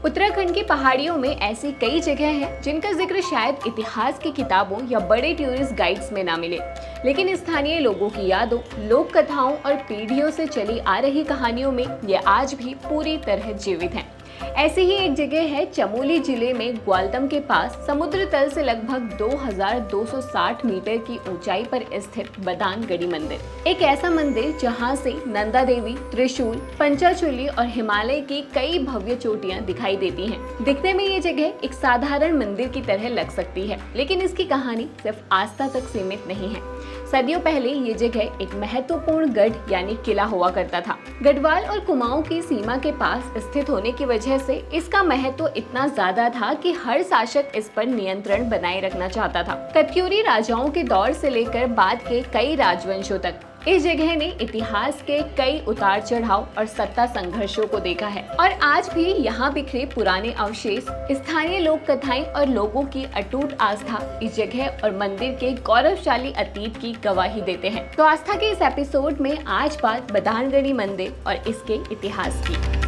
उत्तराखंड की पहाड़ियों में ऐसी कई जगह हैं जिनका जिक्र शायद इतिहास की किताबों या बड़े टूरिस्ट गाइड्स में ना मिले, लेकिन स्थानीय लोगों की यादों, लोक कथाओं और पीढ़ियों से चली आ रही कहानियों में ये आज भी पूरी तरह जीवित हैं। ऐसी ही एक जगह है चमोली जिले में ग्वालतम के पास समुद्र तल से लगभग 2260 मीटर की ऊंचाई पर स्थित बदानगढ़ी मंदिर। एक ऐसा मंदिर जहां से नंदा देवी, त्रिशूल, पंचाचूली और हिमालय की कई भव्य चोटियां दिखाई देती हैं। दिखने में ये जगह एक साधारण मंदिर की तरह लग सकती है, लेकिन इसकी कहानी सिर्फ आस्था तक सीमित नहीं है। सदियों पहले ये जगह एक महत्वपूर्ण गढ़ यानी किला हुआ करता था। गढ़वाल और कुमाऊं की सीमा के पास स्थित होने की वजह से इसका महत्व इतना ज्यादा था कि हर शासक इस पर नियंत्रण बनाए रखना चाहता था। कत्यूरी राजाओं के दौर से लेकर बाद के कई राजवंशों तक इस जगह ने इतिहास के कई उतार चढ़ाव और सत्ता संघर्षों को देखा है, और आज भी यहाँ बिखरे पुराने अवशेष, स्थानीय लोक कथाएं और लोगों की अटूट आस्था इस जगह और मंदिर के गौरवशाली अतीत की गवाही देते हैं। तो आस्था के इस एपिसोड में आज बात बदानगढ़ी मंदिर और इसके इतिहास की।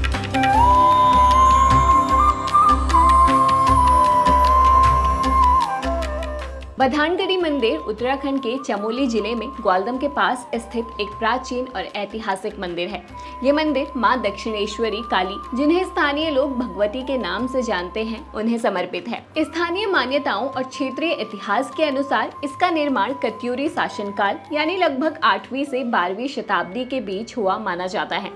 बदानगढ़ी मंदिर उत्तराखंड के चमोली जिले में ग्वालदम के पास स्थित एक प्राचीन और ऐतिहासिक मंदिर है। ये मंदिर मां दक्षिणेश्वरी काली, जिन्हें स्थानीय लोग भगवती के नाम से जानते हैं, उन्हें समर्पित है। स्थानीय मान्यताओं और क्षेत्रीय इतिहास के अनुसार इसका निर्माण कत्यूरी शासनकाल यानी लगभग 8वीं से 12वीं शताब्दी के बीच हुआ माना जाता है।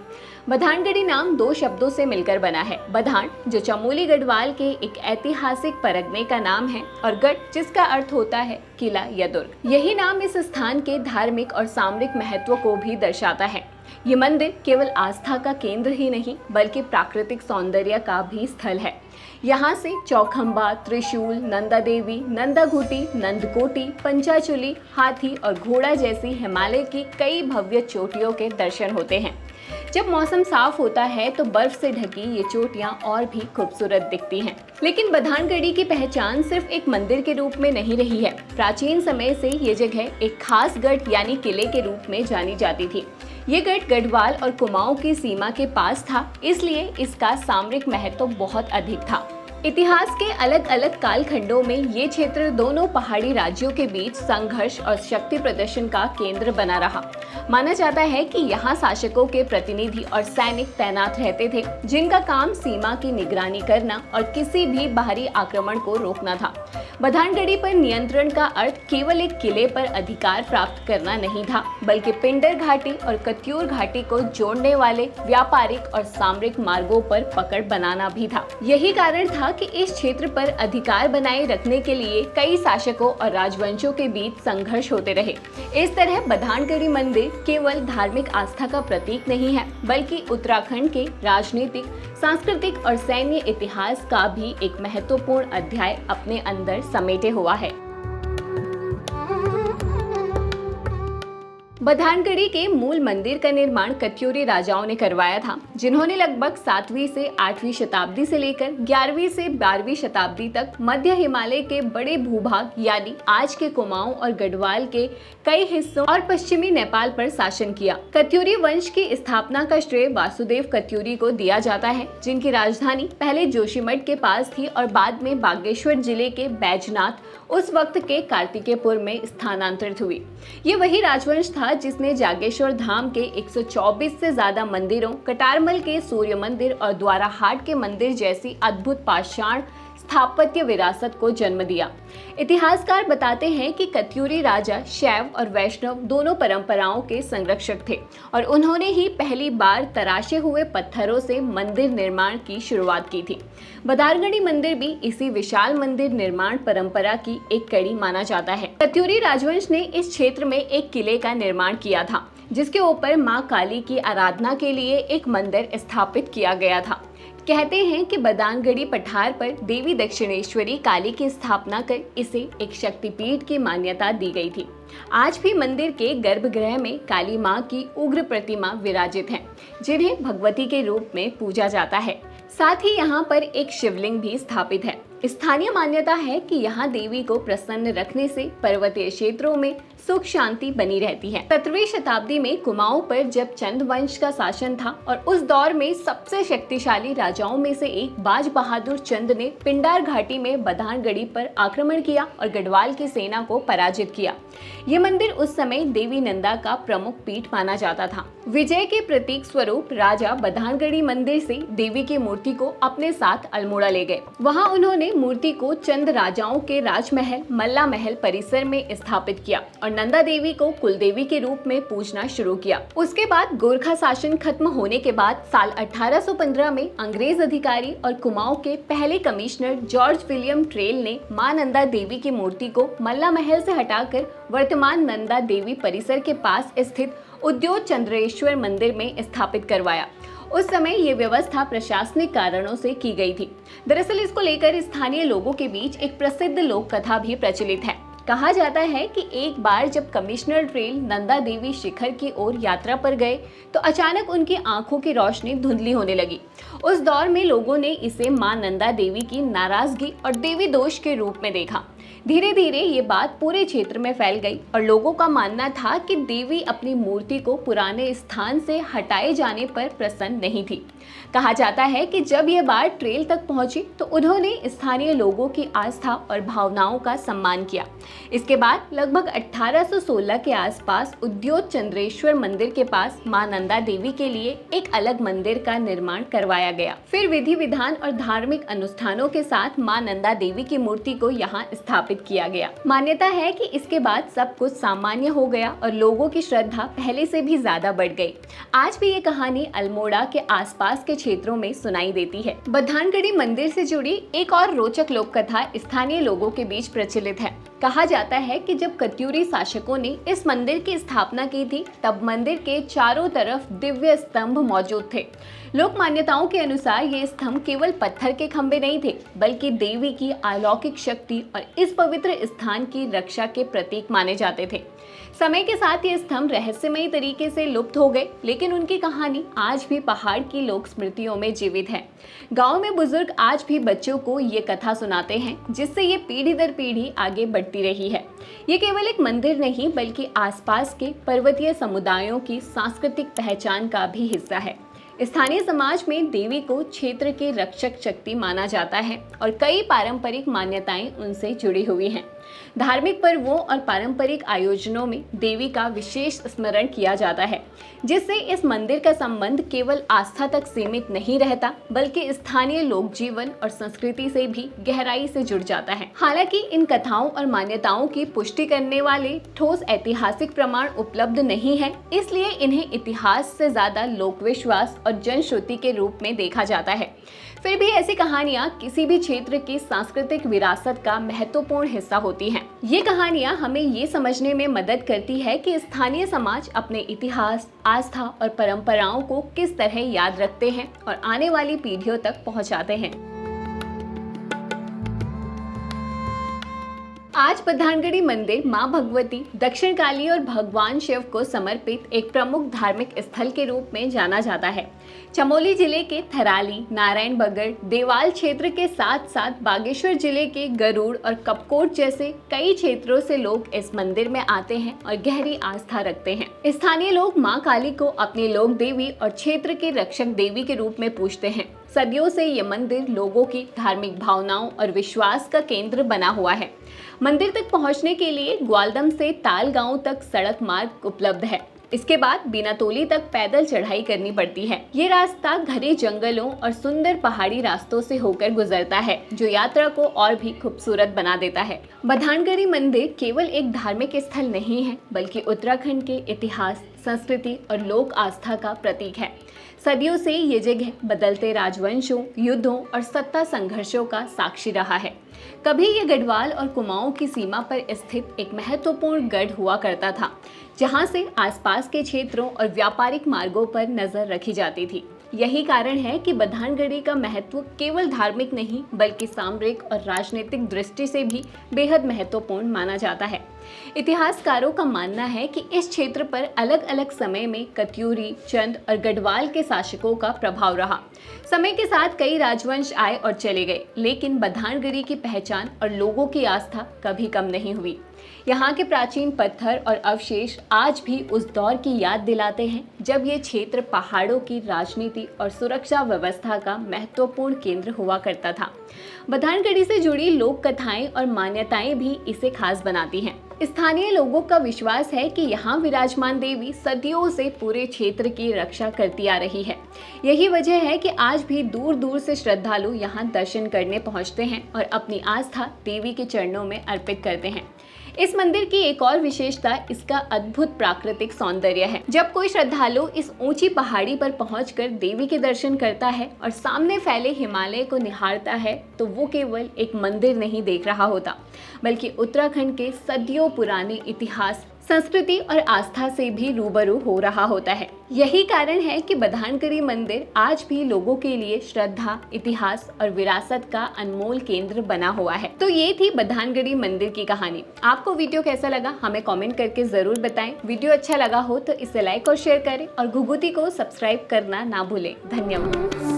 बदानगढ़ी नाम दो शब्दों से मिलकर बना है। बदान, जो चमोली गढ़वाल के एक ऐतिहासिक परगने का नाम है, और गढ़, जिसका अर्थ होता है किला या दुर्ग। यही नाम इस स्थान के धार्मिक और सामरिक महत्व को भी दर्शाता है। ये मंदिर केवल आस्था का केंद्र ही नहीं, बल्कि प्राकृतिक सौंदर्य का भी स्थल है। यहाँ से चौखंबा, त्रिशूल, नंदा देवी, नंदा घुटी, नंदकोटी, पंचाचूली, हाथी और घोड़ा जैसी हिमालय की कई भव्य चोटियों के दर्शन होते हैं। जब मौसम साफ होता है तो बर्फ से ढकी ये चोटियां और भी खूबसूरत दिखती हैं। लेकिन बदानगढ़ी की पहचान सिर्फ एक मंदिर के रूप में नहीं रही है। प्राचीन समय से ये जगह एक खास गढ़ यानी किले के रूप में जानी जाती थी। ये गढ़ गढ़वाल और कुमाऊं की सीमा के पास था, इसलिए इसका सामरिक महत्व बहुत अधिक था। इतिहास के अलग अलग कालखंडों में ये क्षेत्र दोनों पहाड़ी राज्यों के बीच संघर्ष और शक्ति प्रदर्शन का केंद्र बना रहा। माना जाता है कि यहाँ शासकों के प्रतिनिधि और सैनिक तैनात रहते थे, जिनका काम सीमा की निगरानी करना और किसी भी बाहरी आक्रमण को रोकना था। बदानगढ़ी पर नियंत्रण का अर्थ केवल एक किले पर अधिकार प्राप्त करना नहीं था, बल्कि पिंडर घाटी और कत्यूर घाटी को जोड़ने वाले व्यापारिक और सामरिक मार्गों पर पकड़ बनाना भी था। यही कारण था कि इस क्षेत्र पर अधिकार बनाए रखने के लिए कई शासकों और राजवंशों के बीच संघर्ष होते रहे। इस तरह बदानगढ़ी मंदिर केवल धार्मिक आस्था का प्रतीक नहीं है, बल्कि उत्तराखंड के राजनीतिक, सांस्कृतिक और सैन्य इतिहास का भी एक महत्वपूर्ण अध्याय अपने अंदर समेटे हुआ है। बदानगढ़ी के मूल मंदिर का निर्माण कत्यूरी राजाओं ने करवाया था, जिन्होंने लगभग 7वीं से 8वीं शताब्दी से लेकर 11वीं से 12वीं शताब्दी तक मध्य हिमालय के बड़े भूभाग यानी आज के कुमाऊं और गढ़वाल के कई हिस्सों और पश्चिमी नेपाल पर शासन किया। कत्यूरी वंश की स्थापना का श्रेय वासुदेव कत्यूरी को दिया जाता है, जिनकी राजधानी पहले जोशीमठ के पास थी और बाद में बागेश्वर जिले के बैजनाथ, उस वक्त के कार्तिकेयपुर में स्थानांतरित हुई। ये वही राजवंश था जिसने जागेश्वर धाम के 124 से ज्यादा मंदिरों, कटारमल के सूर्य मंदिर और द्वाराहाट के मंदिर जैसी अद्भुत पाषाण स्थापत्य विरासत को जन्म दिया। इतिहासकार बताते हैं कि कत्यूरी राजा शैव और वैष्णव दोनों परंपराओं के संरक्षक थे, और उन्होंने ही पहली बार तराशे हुए पत्थरों से मंदिर निर्माण की शुरुआत की थी। बदानगढ़ी मंदिर भी इसी विशाल मंदिर निर्माण परंपरा की एक कड़ी माना जाता है। कत्यूरी राजवंश ने इस क्षेत्र में एक किले का निर्माण किया था, जिसके ऊपर मां काली की आराधना के लिए एक मंदिर स्थापित किया गया था। कहते हैं कि बदानगढ़ी पठार पर देवी दक्षिणेश्वरी काली की स्थापना कर इसे एक शक्तिपीठ की मान्यता दी गई थी। आज भी मंदिर के गर्भगृह में काली मां की उग्र प्रतिमा विराजित है, जिन्हें भगवती के रूप में पूजा जाता है। साथ ही यहाँ पर एक शिवलिंग भी स्थापित है। स्थानीय मान्यता है कि यहाँ देवी को प्रसन्न रखने से पर्वतीय क्षेत्रों में सुख शांति बनी रहती है। 17वीं शताब्दी में कुमाऊं पर जब चंद वंश का शासन था और उस दौर में सबसे शक्तिशाली राजाओं में से एक बाज बहादुर चंद ने पिंडार घाटी में बधानगढ़ी पर आक्रमण किया और गढ़वाल की सेना को पराजित किया। ये मंदिर उस समय देवी नंदा का प्रमुख पीठ माना जाता था। विजय के प्रतीक स्वरूप राजा बधानगढ़ी मंदिर से देवी की मूर्ति को अपने साथ अल्मोड़ा ले गए। वहाँ उन्होंने मूर्ति को चंद राजाओं के राजमहल मल्ला महल परिसर में स्थापित किया और नंदा देवी को कुलदेवी के रूप में पूजना शुरू किया। उसके बाद गोरखा शासन खत्म होने के बाद साल 1815 में अंग्रेज अधिकारी और कुमाऊं के पहले कमिश्नर जॉर्ज विलियम ट्रेल ने मां नंदा देवी की मूर्ति को मल्ला महल से हटाकर वर्तमान नंदा देवी परिसर के पास स्थित उद्योग चंद्रेश्वर मंदिर में स्थापित करवाया। उस समय ये व्यवस्था प्रशासनिक कारणों से की गई थी। दरअसल इसको लेकर स्थानीय लोगों के बीच एक प्रसिद्ध लोक कथा भी प्रचलित है। कहा जाता है कि एक बार जब कमिश्नर ट्रेल नंदा देवी शिखर की ओर यात्रा पर गए तो अचानक उनकी आंखों की रोशनी धुंधली होने लगी। उस दौर में लोगों ने इसे मां नंदा देवी की नाराजगी और देवी दोष के रूप में देखा। धीरे धीरे ये बात पूरे क्षेत्र में फैल गई और लोगों का मानना था कि देवी अपनी मूर्ति को पुराने स्थान से हटाए जाने पर प्रसन्न नहीं थी। कहा जाता है कि जब यह बात ट्रेल तक पहुंची तो उन्होंने स्थानीय लोगों की आस्था और भावनाओं का सम्मान किया। इसके बाद लगभग 1816 के आसपास उद्योग चंद्रेश्वर मंदिर के पास मां नंदा देवी के लिए एक अलग मंदिर का निर्माण करवाया गया। फिर विधि विधान और धार्मिक अनुष्ठानों के साथ मां नंदा देवी की मूर्ति को यहाँ स्थापित किया गया। मान्यता है कि इसके बाद सब कुछ सामान्य हो गया और लोगों की श्रद्धा पहले से भी ज्यादा बढ़ गई। आज भी ये कहानी अल्मोड़ा के आसपास के क्षेत्रों में सुनाई देती है। बधानगढ़ी मंदिर से जुड़ी एक और रोचक लोक कथा स्थानीय लोगों के बीच प्रचलित है। कहा जाता है कि जब कत्यूरी शासकों ने इस मंदिर की स्थापना की थी तब मंदिर के चारों तरफ दिव्य स्तंभ मौजूद थे। लोक मान्यताओं के अनुसार ये स्तंभ केवल पत्थर के खंभे नहीं थे बल्कि देवी की अलौकिक शक्ति और इस पवित्र स्थान की रक्षा के प्रतीक माने जाते थे। समय के साथ ये स्तंभ रहस्यमयी तरीके से लुप्त हो गए, लेकिन उनकी कहानी आज भी पहाड़ की लोक स्मृतियों में जीवित है। गांव में बुजुर्ग आज भी बच्चों को ये कथा सुनाते हैं, जिससे ये पीढ़ी दर पीढ़ी आगे बढ़ती रही है। ये केवल एक मंदिर नहीं बल्कि आसपास के पर्वतीय समुदायों की सांस्कृतिक पहचान का भी हिस्सा है। स्थानीय समाज में देवी को क्षेत्र की रक्षक शक्ति माना जाता है और कई पारंपरिक मान्यताएं उनसे जुड़ी हुई हैं। धार्मिक पर्वों और पारंपरिक आयोजनों में देवी का विशेष स्मरण किया जाता है, जिससे इस मंदिर का संबंध केवल आस्था तक सीमित नहीं रहता बल्कि स्थानीय लोक जीवन और संस्कृति से भी गहराई से जुड़ जाता है। हालांकि इन कथाओं और मान्यताओं की पुष्टि करने वाले ठोस ऐतिहासिक प्रमाण उपलब्ध नहीं है, इसलिए इन्हें इतिहास से ज्यादा लोक विश्वास और जनश्रुति के रूप में देखा जाता है। फिर भी ऐसी कहानियां किसी भी क्षेत्र की सांस्कृतिक विरासत का महत्वपूर्ण हिस्सा होती हैं। ये कहानियां हमें ये समझने में मदद करती है कि स्थानीय समाज अपने इतिहास, आस्था और परंपराओं को किस तरह याद रखते हैं और आने वाली पीढ़ियों तक पहुंचाते हैं। आज बधानगढ़ी मंदिर मां भगवती, दक्षिण काली और भगवान शिव को समर्पित एक प्रमुख धार्मिक स्थल के रूप में जाना जाता है। चमोली जिले के थराली, नारायणबगड़, देवाल क्षेत्र के साथ साथ बागेश्वर जिले के गरुड़ और कपकोट जैसे कई क्षेत्रों से लोग इस मंदिर में आते हैं और गहरी आस्था रखते हैं। स्थानीय लोग मां काली को अपनी लोक देवी और क्षेत्र की रक्षक देवी के रूप में पूजते हैं। सदियों से ये मंदिर लोगों की धार्मिक भावनाओं और विश्वास का केंद्र बना हुआ है। मंदिर तक पहुंचने के लिए ग्वालदम से ताल गांव तक सड़क मार्ग उपलब्ध है। इसके बाद बिनातोली तक पैदल चढ़ाई करनी पड़ती है। ये रास्ता घने जंगलों और सुंदर पहाड़ी रास्तों से होकर गुजरता है, जो यात्रा को और भी खूबसूरत बना देता है। बधानगढ़ी मंदिर केवल एक धार्मिक स्थल नहीं है, बल्कि उत्तराखंड के इतिहास, संस्कृति और लोक आस्था का प्रतीक है। सदियों से ये जगह बदलते राजवंशों, युद्धों और सत्ता संघर्षों का साक्षी रहा है। कभी ये गढ़वाल और कुमाऊं की सीमा पर स्थित एक महत्वपूर्ण गढ़ हुआ करता था, जहां से आसपास के क्षेत्रों और व्यापारिक मार्गों पर नजर रखी जाती थी। यही कारण है कि बधानगढ़ी का महत्व केवल धार्मिक नहीं बल्कि सामरिक और राजनीतिक दृष्टि से भी बेहद महत्वपूर्ण माना जाता है। इतिहासकारों का मानना है कि इस क्षेत्र पर अलग अलग समय में कत्यूरी, चंद और गढ़वाल के शासकों का प्रभाव रहा। समय के साथ कई राजवंश आए और चले गए, लेकिन बधानगढ़ी की पहचान और लोगों की आस्था कभी कम नहीं हुई। यहाँ के प्राचीन पत्थर और अवशेष आज भी उस दौर की याद दिलाते हैं जब ये क्षेत्र पहाड़ों की राजनीति और सुरक्षा व्यवस्था का महत्वपूर्ण केंद्र हुआ करता था। बधानगढ़ी से जुड़ी लोक कथाएं और मान्यताएं भी इसे खास बनाती हैं। स्थानीय लोगों का विश्वास है कि यहाँ विराजमान देवी सदियों से पूरे क्षेत्र की रक्षा करती आ रही है। यही वजह है कि आज भी दूर दूर से श्रद्धालु यहाँ दर्शन करने पहुँचते हैं और अपनी आस्था देवी के चरणों में अर्पित करते हैं। इस मंदिर की एक और विशेषता इसका अद्भुत प्राकृतिक सौंदर्य है। जब कोई श्रद्धालु इस ऊंची पहाड़ी पर पहुंचकर देवी के दर्शन करता है और सामने फैले हिमालय को निहारता है तो वो केवल एक मंदिर नहीं देख रहा होता, बल्कि उत्तराखंड के सदियों पुराने इतिहास, संस्कृति और आस्था से भी रूबरू हो रहा होता है। यही कारण है कि बधानगढ़ी मंदिर आज भी लोगों के लिए श्रद्धा, इतिहास और विरासत का अनमोल केंद्र बना हुआ है। तो ये थी बधानगढ़ी मंदिर की कहानी। आपको वीडियो कैसा लगा हमें कमेंट करके जरूर बताएं। वीडियो अच्छा लगा हो तो इसे लाइक और शेयर करें और घुघुती को सब्सक्राइब करना ना भूलें। धन्यवाद।